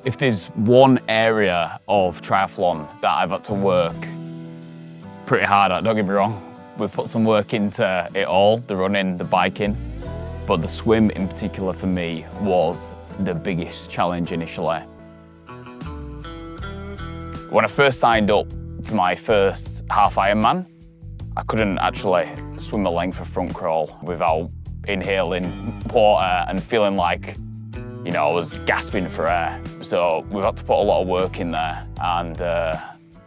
If there's one area of triathlon that I've had to work pretty hard at, don't get me wrong, we've put some work into it all, the running, the biking, but the swim in particular for me was the biggest challenge initially. When I first signed up to my first half Ironman, I couldn't actually swim a length of front crawl without inhaling water and feeling like, you know, I was gasping for air. So we've had to put a lot of work in there, and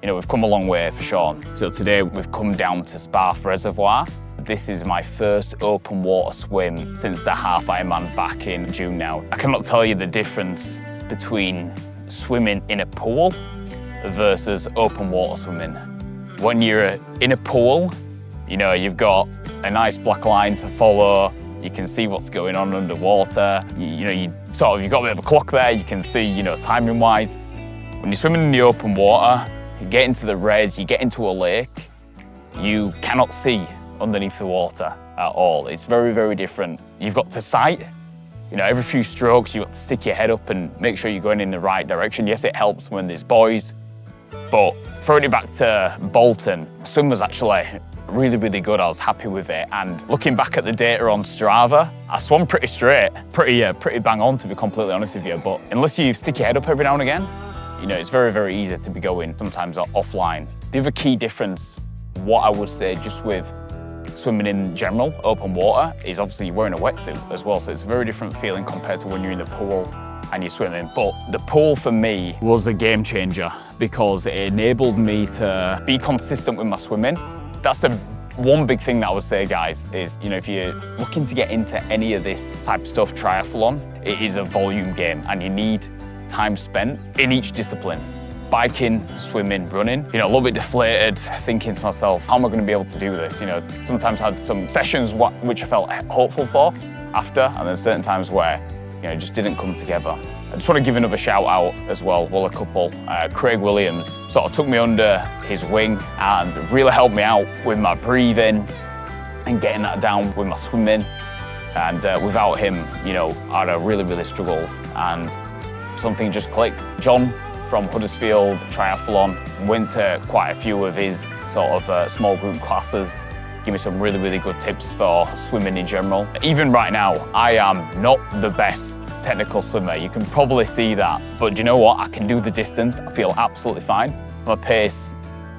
you know, we've come a long way for sure. So today we've come down to Sparf Reservoir. This is my first open water swim since the half Ironman back in June now. I cannot tell you the difference between swimming in a pool versus open water swimming. When you're in a pool, you know, you've got a nice black line to follow. You can see what's going on underwater. You've got a bit of a clock there. You can see, you know, timing wise. When you're swimming in the open water, you get into the res, you get into a lake, you cannot see underneath the water at all. It's very, very different. You've got to sight. You know, every few strokes, you've got to stick your head up and make sure you're going in the right direction. Yes, it helps when there's buoys, but throwing it back to Bolton, my swim was actually really, really good. I was happy with it. And looking back at the data on Strava, I swam pretty straight, pretty bang on, to be completely honest with you. But unless you stick your head up every now and again, you know, it's very, very easy to be going sometimes offline. The other key difference, what I would say just with swimming in general, open water, is obviously you're wearing a wetsuit as well. So it's a very different feeling compared to when you're in the pool and you're swimming. But the pool for me was a game changer because it enabled me to be consistent with my swimming. That's the one big thing that I would say, guys, is, you know, if you're looking to get into any of this type of stuff, triathlon, it is a volume game and you need time spent in each discipline. Biking, swimming, running, you know, a little bit deflated, thinking to myself, how am I going to be able to do this? You know, sometimes I had some sessions which I felt hopeful for after, and then certain times where, you know, it just didn't come together. I just want to give another shout out as well, a couple. Craig Williams sort of took me under his wing and really helped me out with my breathing and getting that down with my swimming. And without him, you know, I'd have really, really struggled, and something just clicked. John from Huddersfield Triathlon went to quite a few of his sort of small group classes, give me some really, really good tips for swimming in general. Even right now, I am not the best technical swimmer. You can probably see that, but do you know what? I can do the distance. I feel absolutely fine. My pace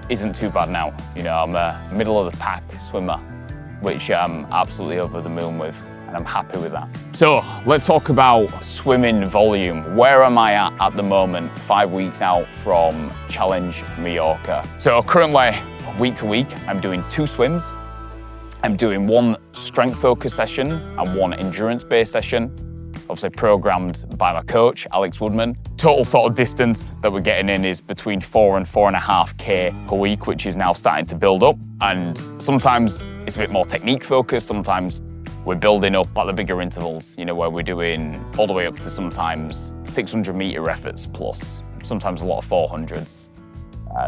isn't too bad now. You know, I'm a middle of the pack swimmer, which I'm absolutely over the moon with, and I'm happy with that. So let's talk about swimming volume. Where am I at the moment, 5 weeks out from Challenge Mallorca? So currently, week to week, I'm doing 2 swims. I'm doing 1 strength focus session and 1 endurance-based session, obviously programmed by my coach, Alex Woodman. Total sort of distance that we're getting in is between 4 and 4.5K per week, which is now starting to build up. And sometimes it's a bit more technique focused, sometimes we're building up at the bigger intervals, you know, where we're doing all the way up to sometimes 600-meter efforts plus, sometimes a lot of 400s.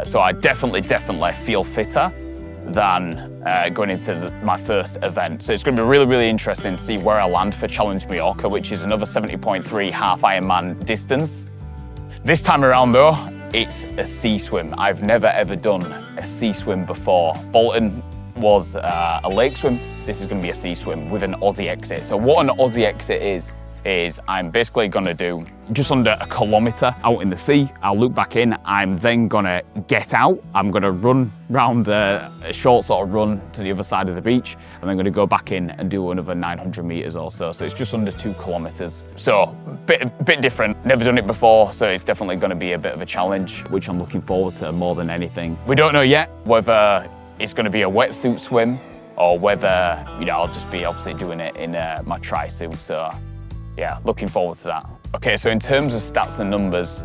So I definitely feel fitter than going into my first event. So it's going to be really, really interesting to see where I land for Challenge Mallorca, which is another 70.3 half Ironman distance. This time around though, it's a sea swim. I've never ever done a sea swim before. Bolton was a lake swim. This is going to be a sea swim with an Aussie exit. So what an Aussie exit is I'm basically going to do just under 1 kilometre out in the sea. I'll look back in. I'm then going to get out. I'm going to run round a short sort of run to the other side of the beach, and then going to go back in and do another 900 metres or so. So it's just under 2 kilometres. So bit different. Never done it before, so it's definitely going to be a bit of a challenge, which I'm looking forward to more than anything. We don't know yet whether it's going to be a wetsuit swim or whether, you know, I'll just be obviously doing it in my tri-suit. So yeah, looking forward to that. Okay, so in terms of stats and numbers,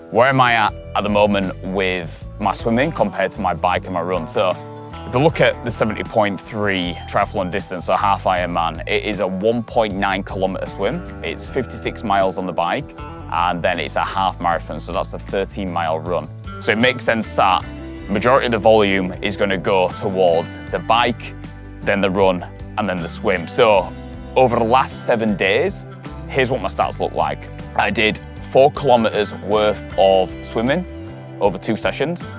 where am I at the moment with my swimming compared to my bike and my run? So if you look at the 70.3 triathlon distance, so half Ironman, it is a 1.9 kilometre swim. It's 56 miles on the bike, and then it's a half marathon, so that's a 13-mile run. So it makes sense that majority of the volume is going to go towards the bike, then the run, and then the swim. So over the last 7 days, here's what my stats look like. I did 4 kilometers worth of swimming over 2 sessions.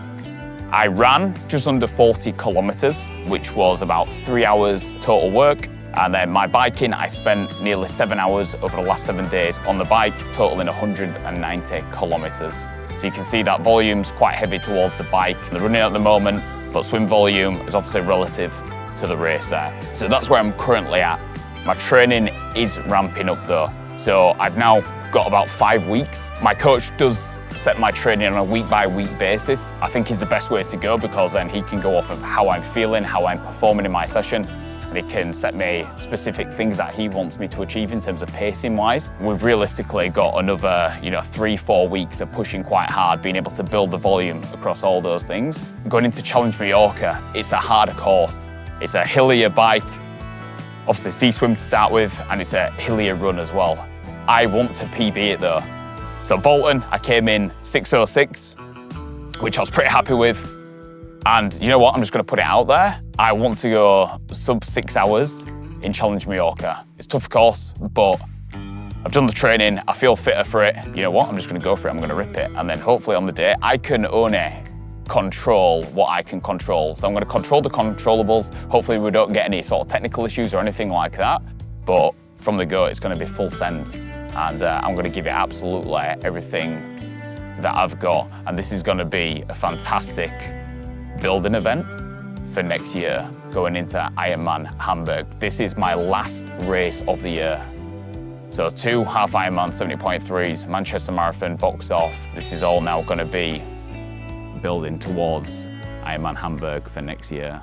I ran just under 40 kilometers, which was about 3 hours total work. And then my biking, I spent nearly 7 hours over the last 7 days on the bike, totaling 190 kilometers. So you can see that volume's quite heavy towards the bike. The running at the moment, but swim volume is obviously relative to the race there. So that's where I'm currently at. My training is ramping up though. So I've now got about 5 weeks. My coach does set my training on a week-by-week basis. I think it's the best way to go because then he can go off of how I'm feeling, how I'm performing in my session, and he can set me specific things that he wants me to achieve in terms of pacing-wise. We've realistically got another 3-4 weeks of pushing quite hard, being able to build the volume across all those things. Going into Challenge Mallorca, it's a harder course. It's a hillier bike, obviously sea swim to start with, and it's a hillier run as well. I want to PB it though. So Bolton, I came in 6:06, which I was pretty happy with. And you know what, I'm just gonna put it out there. I want to go sub 6 hours in Challenge Mallorca. It's a tough course, but I've done the training, I feel fitter for it. You know what, I'm just gonna go for it, I'm gonna rip it. And then hopefully on the day, I can only control what I can control. So I'm gonna control the controllables. Hopefully we don't get any sort of technical issues or anything like that. But from the go, it's gonna be full send. And I'm gonna give it absolutely everything that I've got. And this is gonna be a fantastic building event for next year, going into Ironman Hamburg. This is my last race of the year. So 2 half Ironman 70.3s, Manchester Marathon boxed off. This is all now gonna be building towards Ironman Hamburg for next year.